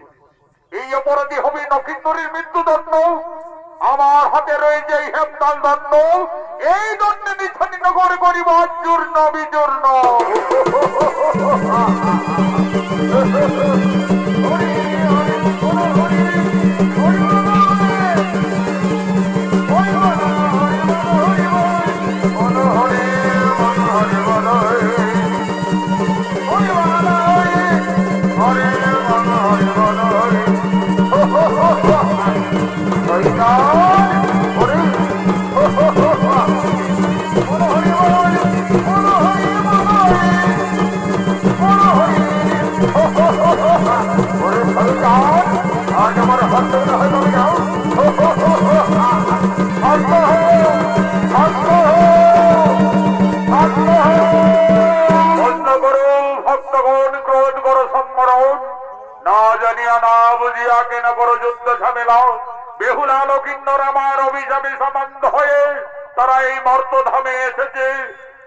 এই অপরাধী হবে নকিন্দরের মৃত্যুদণ্ড। আমার হাতে রয়েছে এই হেমতাল দণ্ড। এই দণ্ডে নিচ্ছন্ন করে করিব চূর্ণ বিচূর্ণ। আজ আমার হাত যাও, হাত জানিয়া না বুঝিয়া কেন করো যুদ্ধ ঝামেলা? বেহুলা লক্ষিন্দর আমার অভিশাপে সমান্ত হয়ে তারা এই মর্তধামে এসেছে।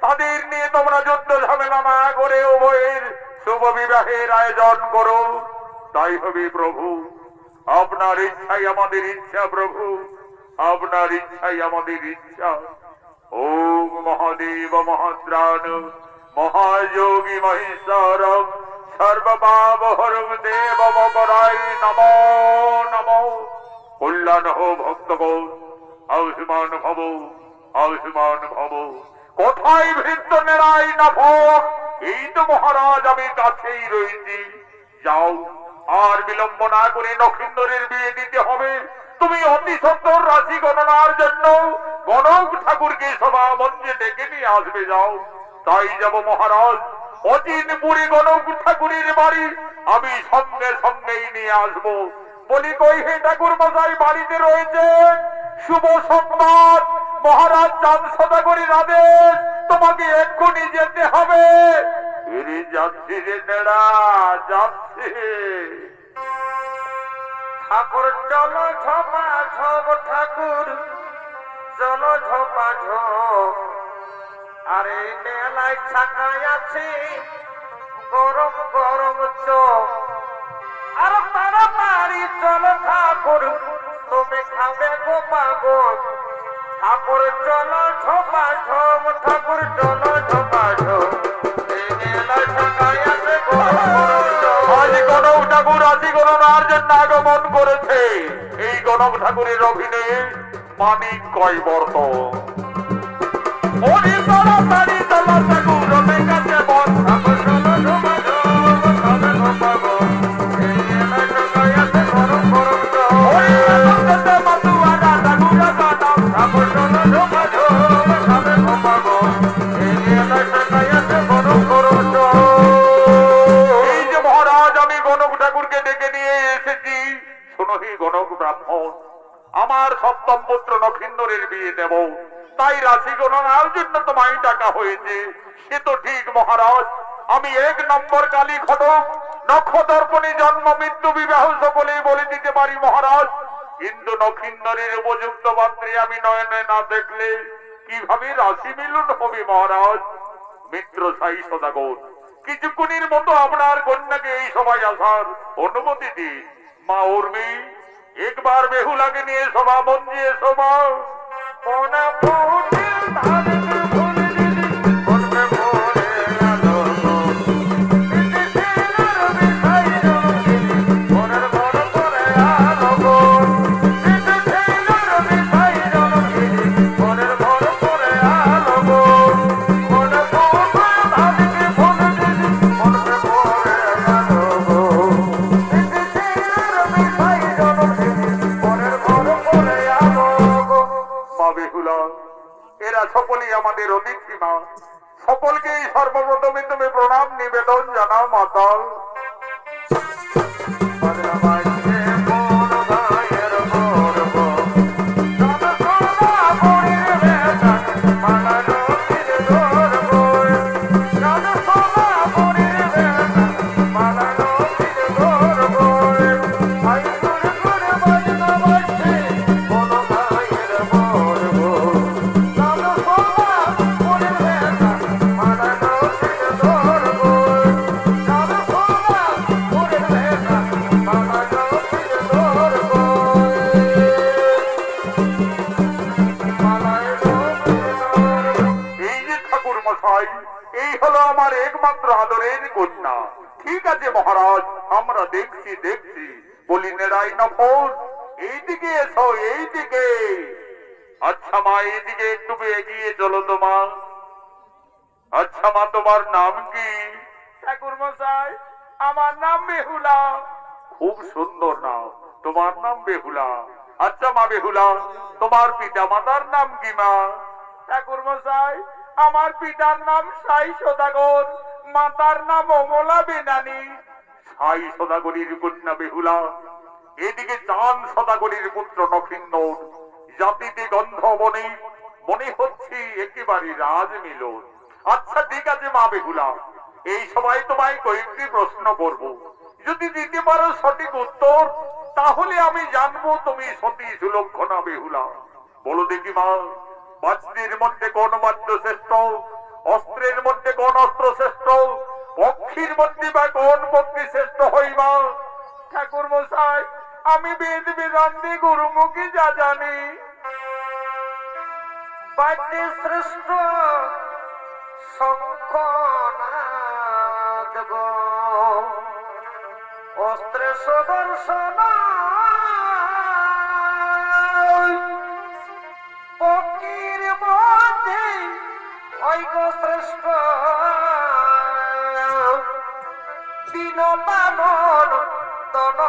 তাদের নিয়ে তোমরা যুদ্ধ ঝামেলা না করে উভয়ের শুভ বিবাহের আয়োজন করো। তাই হবে প্রভু, আপনার ইচ্ছাই আমাদের ইচ্ছা প্রভু, আপনার ইচ্ছাই আমাদের ইচ্ছা। ওম মহাদেব মহাত্রাণ মহাযোগী মহেশ্বর সর্বপাপ হরং দেব মকরায় নমো নমো। কল্যাণ হো ভক্তগণ, আয়ুষ্মান ভব, আয়ুষ্মান ভব। কোথায় ভৃত্য নেড়াই না ভোগ? এই তো মহারাজ আমি কাছেই রয়েছি। যাও, আর বিলম্ব না করে নক্ষিন্দরের বিয়ে দিতে হবে। তুমি অতি সত্তর রাশি গণনার জন্য গণক ঠাকুরকে সভা মঞ্চে ডেকে নিয়ে আসবে। যাও। তাই যাব মহারাজ, অচিনপুরে গণক ঠাকুরের বাড়ি আমি সঙ্গে সঙ্গেই নিয়ে আসবো। বলি কই হে ঠাকুর মশাই বাড়িতে রয়েছেন? শুভ সংবাদ, মহারাজ চাঁদ সদাগরের আদেশ, তোমাকে এক্ষুনি যেতে হবে। এরে যাচ্ছি রে নেড়া, যাচ্ছি। ঠাকুর চলো ঝপা ঝপ, ঠাকুর চলো ঝপা ঝপ। আরে মেলায় ছাকায় আছে গরম গরম চপ। আর তাড়াতাড়ি চলো ঠাকুর, তুমি খাবে গো পাগল। ঠাকুর চলো ঝপা ঝপ, ঠাকুর চলো ঝপা ঝপ। এই মেলায় ছাকায় আছে গরম গরম চপ। আজ গণক ঠাকুর রাশি গণনার জন্য আগমন করেছে। এই গণক ঠাকুরের অভিনয়ে মানিক কয় বর্ত। ওরে তাড়াতাড়ি চলো ঠাকুর, রমে গেছে বন। ঠাকুর চলো ঝপা ঝপ, খাবে গো পাগল। এই মেলায় ছাকায় আছে গরম গরম চপ। ওরে আনন্দে মাতুয়ারা ঠাকুরের গান। ঠাকুর চলো ঝপা ঝপ, খাবে গো পাগল। এই মেলায় ছাকায় আছে গরম গরম চপ। এই যে মহারাজ আমি গণক ঠাকুরকে ডেকে নিয়ে এসেছি। শোনো হে গণক ব্রাহ্মণ, আমার সপ্তম পুত্র নক্ষিন্দরের বিয়ে দেব, তাই রাশি গণনার জন্য তোমায় ডাকা হয়েছে। সে তো ঠিক মহারাজ, আমি 1 নম্বর কালী ঘটক, নক্ষদর্পণে জন্ম মৃত্যু বিবাহ সকলেই বলে দিতে পারি মহারাজ। কিন্তু নক্ষিন্দরের উপযুক্ত পাত্রে আমি নয়নে না দেখলে কিভাবে রাশি মিলন হবে মহারাজ? মিত্র সাই সদাগর, কিছুক্ষণের মতো আপনার কন্যাকে এই সভায় আসার অনুমতি দিন। মা উর্মি, একবার বেহুলাকে নিয়ে সভা মঞ্চে এসো মা। কোনা ফুটিল ধানের ফুল দিদি, বনবে ভরে আলো গো। দিদি ছিলার বিষয় রঙিনী, বনের ঘর করে আলো গো। দিদি ছিলার বিষয় রঙিনী, বনের ঘর করে আলো গো। কোনা ফুটিল ধানের ফুল দিদি, বনবে ভরে আলো গো। দিদি ছিলার বিষয় রঙিনী, বনের ঘর করে আলো গো। মা বেহুলা, এরা সকলেই আমাদের অতিথি মা। সকলকেই সর্বপ্রথমে তুমি প্রণাম নিবেদন জানাও মাতাল। বদলাবাজে কোন গায়ের গর্ব, সব সোনা পরির বেদান, মালা নদীর গর্ব। সব সোনা পরির বেদান, মালা নদীর গর্ব। আই সুর সুর বাজনা বাজছে কোন গায়ের গর্ব। সব সোনা পরির বেদান, মালা নদীর গর্ব। সব সোনা পরির বেদান, মালা নদীর গর্ব। মালায় নদীর গর্ব। এই যে ঠাকুর মশাই, এই হলো আমার একমাত্র আদরের কন্যা। ঠিক আছে মহারাজ, আমরা দেখছি দেখছি। বলি নেড়াই না ফোন, এইদিকে এসো এইদিকে। আচ্ছা মা, এইদিকে একটু এগিয়ে চলো তো মা। আচ্ছা মা, তোমার নাম কি? ঠাকুর মশাই, আমার নাম বেহুলা। খুব সুন্দর নাম, তোমার নাম বেহুলা। আচ্ছা মা বেহুলা, তোমার পিতা মাতার নাম কি মা? ঠাকুর মশাই, আমার পিতার নাম সাই সদাগর, মাতার নাম অমলা বেনানি। সাই সদাগরীর কন্যা বেহুলা, এদিকে চাঁদ সদাগরীর পুত্র নক্ষিন্দর। জাতিতে গন্ধ বনে, মনে হচ্ছে একেবারে রাজ মিলন। আচ্ছা ঠিক আছে মা বেহুলা, এই সময় তোমায় কয়েকটি প্রশ্ন করব। যদি দিতে পারো সঠিক উত্তর, তাহলে আমি জানবো তুমি সতী সুলক্ষণা বেহুলা। বলো দেখি মা, বাদ্যের মধ্যে কোন বাদ্য শ্রেষ্ঠ, অস্ত্রের মধ্যে কোন অস্ত্র শ্রেষ্ঠ, পক্ষীর মধ্যে বা কোন পক্ষী শ্রেষ্ঠ হই মা? ঠাকুর মশাই, আমি বেদ বেদান্তে গুরুমুখী যা জানি, বাদ্যে শ্রেষ্ঠ শঙ্খনাদ গো, অস্ত্রে সুদর্শন, পক্ষীর মধ্যে ঐক্য শ্রেষ্ঠ দীনবানর দন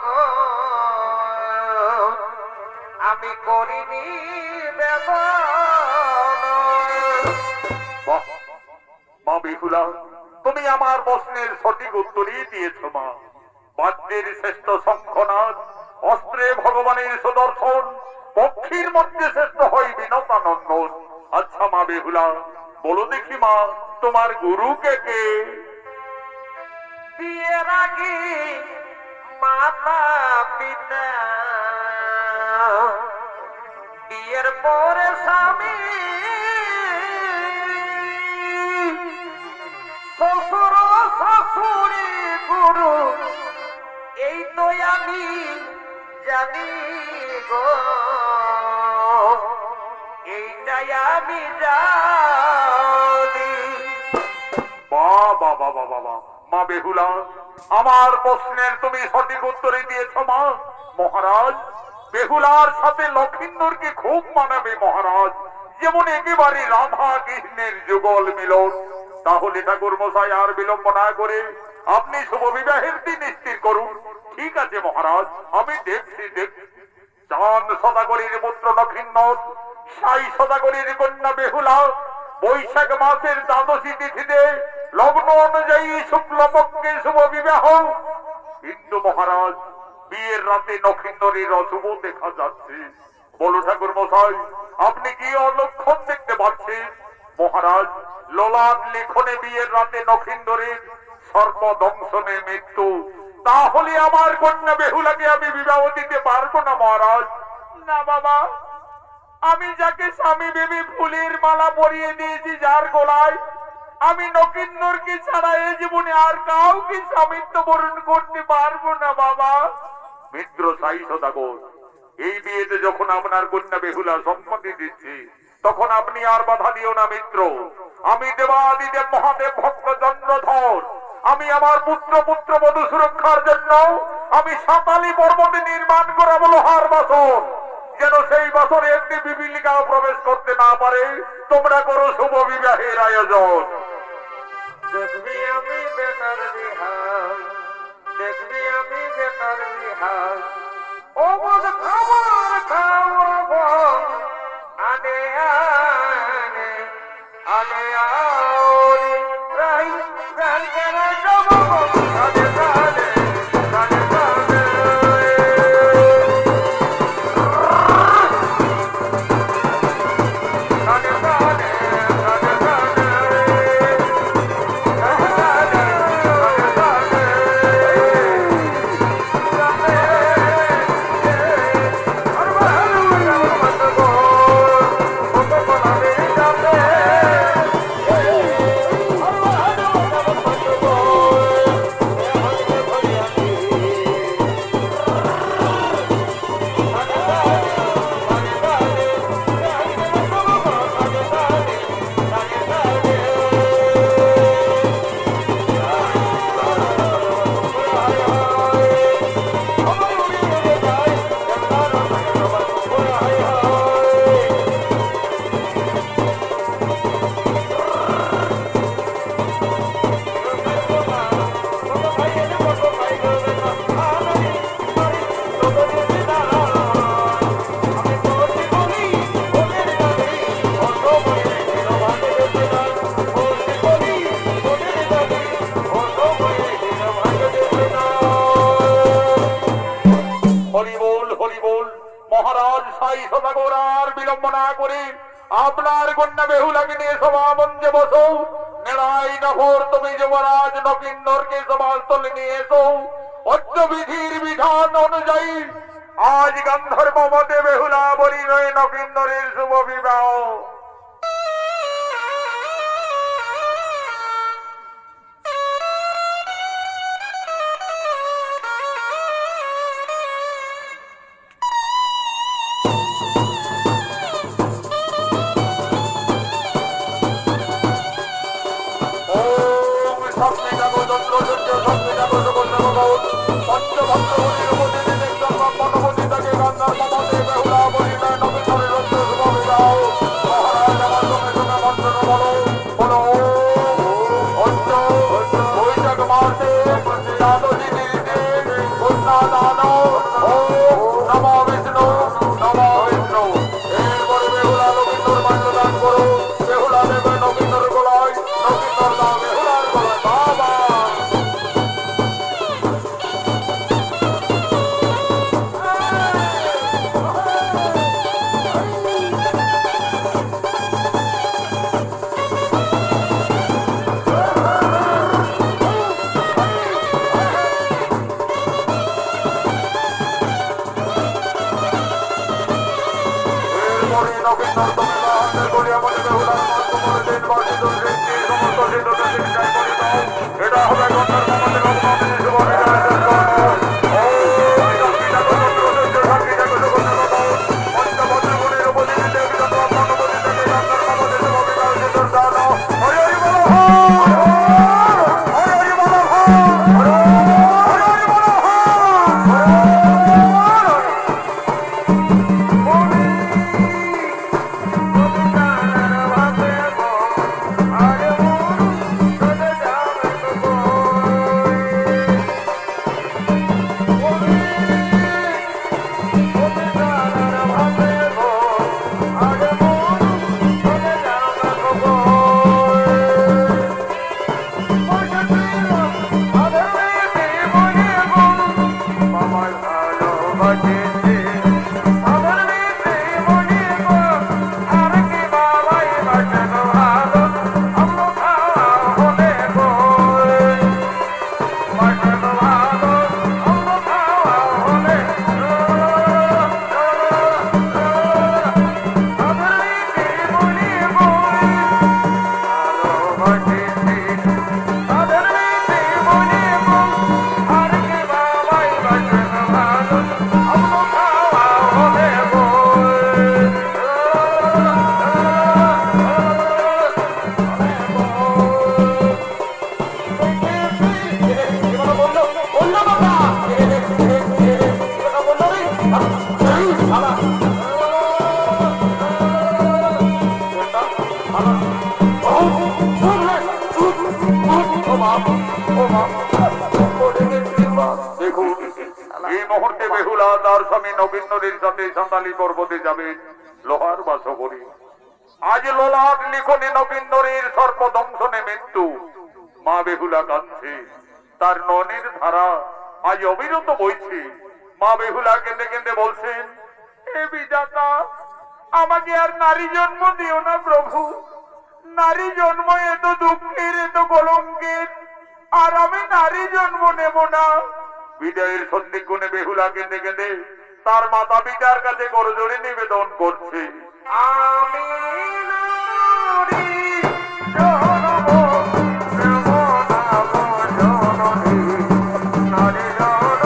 গো, আমি করিনি বেদন। বাহ! মা বেহুলা, তুমি আমার প্রশ্নের সঠিক উত্তরই দিয়েছ মা। বাদ্যের শ্রেষ্ঠ শঙ্খনাদ, অস্ত্রে ভগবানের সুদর্শন, পক্ষীর মধ্যে শ্রেষ্ঠ হয় বিনতানন্দন। আচ্ছা মা বেহুলা, বলো দেখি মা, তোমার গুরু কে কে? বিয়ের আগে মাতা পিতা, বিয়ের পরে স্বামী, শ্বশুর শাশুড়ি গুরু, এই তো আমি জানি গো, এইটাই আমি জানি। বাহ বাহ বাহ বাহ বাহ! মা বেহুলা, আমার প্রশ্নের তুমি সঠিক উত্তরে দিয়েছ মা। মহারাজ, বেহুলার সাথে লক্ষিন্দরকে খুব মানাবে মহারাজ, যেমন একেবারে রাধা কৃষ্ণের যুগল মিলন। তাহলে ঠাকুর মশাই আর বিলম্ব না করে আপনি শুভ বিবাহের দিন স্থির করুন। ঠিক আছে মহারাজ, আমি দেখছি। চাঁদ সদাগরীর পুত্র লক্ষিন্দর, সাই সদাগরীর কন্যা বেহুলা, বৈশাখ মাসের দ্বাদশী তিথিতে লগ্ন অনুযায়ী শুক্লপক্ষে শুভ বিবাহ। কিন্তু মহারাজ, বিয়ের রাতে নক্ষত্রের অশুভ দেখা যাচ্ছে। বলো ঠাকুর মশাই, আপনি কি অলক্ষণ দেখতে পাচ্ছেন? মহারাজ, লোলাট লিখনে বিয়ের রাতে নক্ষত্রের সর্বদংশনে মৃত্যু। তাহলে আমার কন্যা বেহুলাকে আমি বিবাহ দিতে পারবো না মহারাজ। না বাবা, আমি যাকে স্বামী ভেবে ফুলের মালা পরিয়ে দিয়েছি যার গলায়, আমি নকিন্নরকে ছাড়া এই জীবনে আর কাউকে স্বামিত্ব বরণ করতে পারবো না বাবা। মিত্র সাই সদাগর, এই বিয়েতে যখন আপনার কন্যা বেহুলা সম্মতি দিচ্ছি, তখন আপনি আর বাধা দিও না মিত্র। আমি দেবাদিদেব মহাদেব ভক্ত চন্দ্রধর, আমি আমার পুত্র বধূ সুরক্ষার জন্য আমি সাতালি পর্বতে নির্মাণ করাবো লোহার বাসন, যেন সেই বছরে একটি বিপিলিকাও প্রবেশ করতে না পারে। তোমরা করো শুভ বিবাহের আয়োজন। দেখবি আমি বেটার বিহার, দেখবি আমি বেটার বিহার, ও বোধ খবর খাওয়াব আনে আনে আনে আওরে রাই রাই করে যাব আনে আনে আনে আনে। বিলম্ব না করে আপনার কন্যা বেহুলাকে নিয়ে সভা মঞ্চে বসো। নেড়াই নহর তুমি যুবরাজ নকিন্নরকে সমাজতলে নিয়ে এসো অদ্যবিধির বিধান অনুযায়ী আজ গান্ধর্ব মতে বেহুলা বলি নয় নকিন্নরের শুভ বিবাহ। এটা হবে বেহুলা তার স্বামী নবীনের সাথে সাঁতালি পর্বতে যাবে লোহার বাসবরী। আজ লোলাট লিখনে নবীনের সর্পদংশনে মৃত্যু। মা বেহুলা কাঁদছে, তার ননের ধারা আজ অবিরত বইছে। মা বেহুলা কেঁদে কেঁদে বলছেন, হে বিধাতা, আমাকে আর নারী জন্ম দিও না প্রভু। নারী জন্ম এত দুঃখের, এত কলঙ্কের, আর আমি নারী জন্ম নেব না। বিজয়ের সন্ধিক্ষণে বেহুলা কেঁদে কেঁদে তার মাতা পিতার কাছে করজোড়ে নিবেদন করছে, আমি নারী জন্ম নেব না গো জননী, নারী জন্ম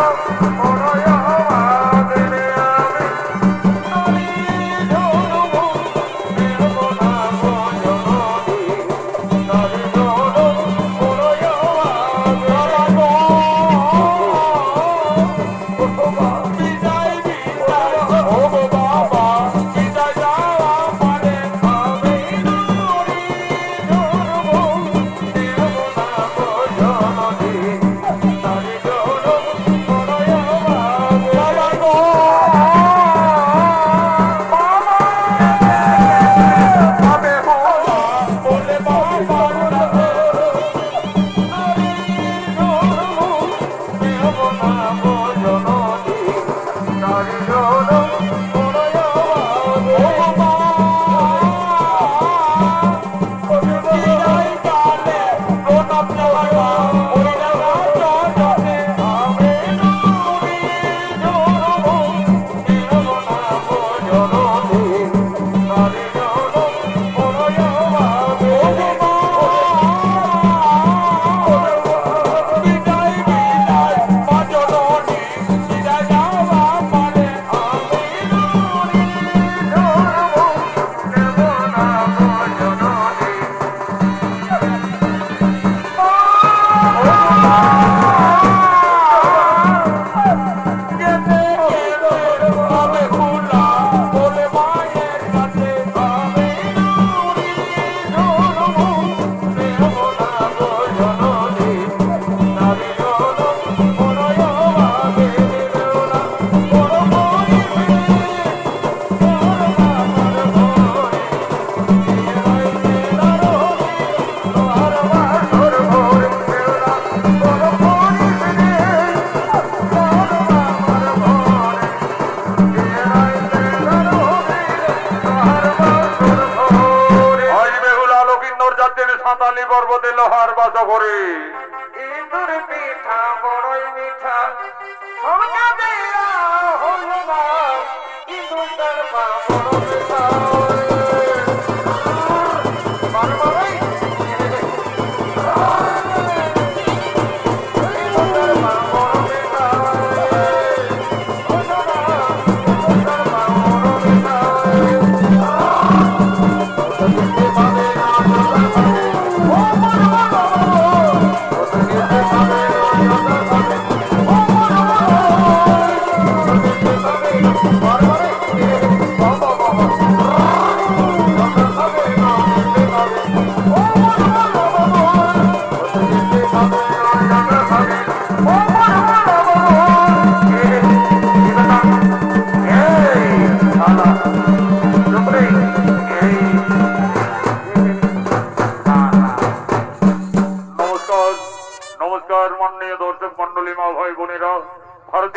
বড়ই অভাগের আমি, নারী জন্ম নেব না গো জননী, নারী জন্ম বড়ই অভাগের।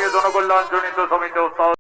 জনকল্যাণ জনিত সমিতি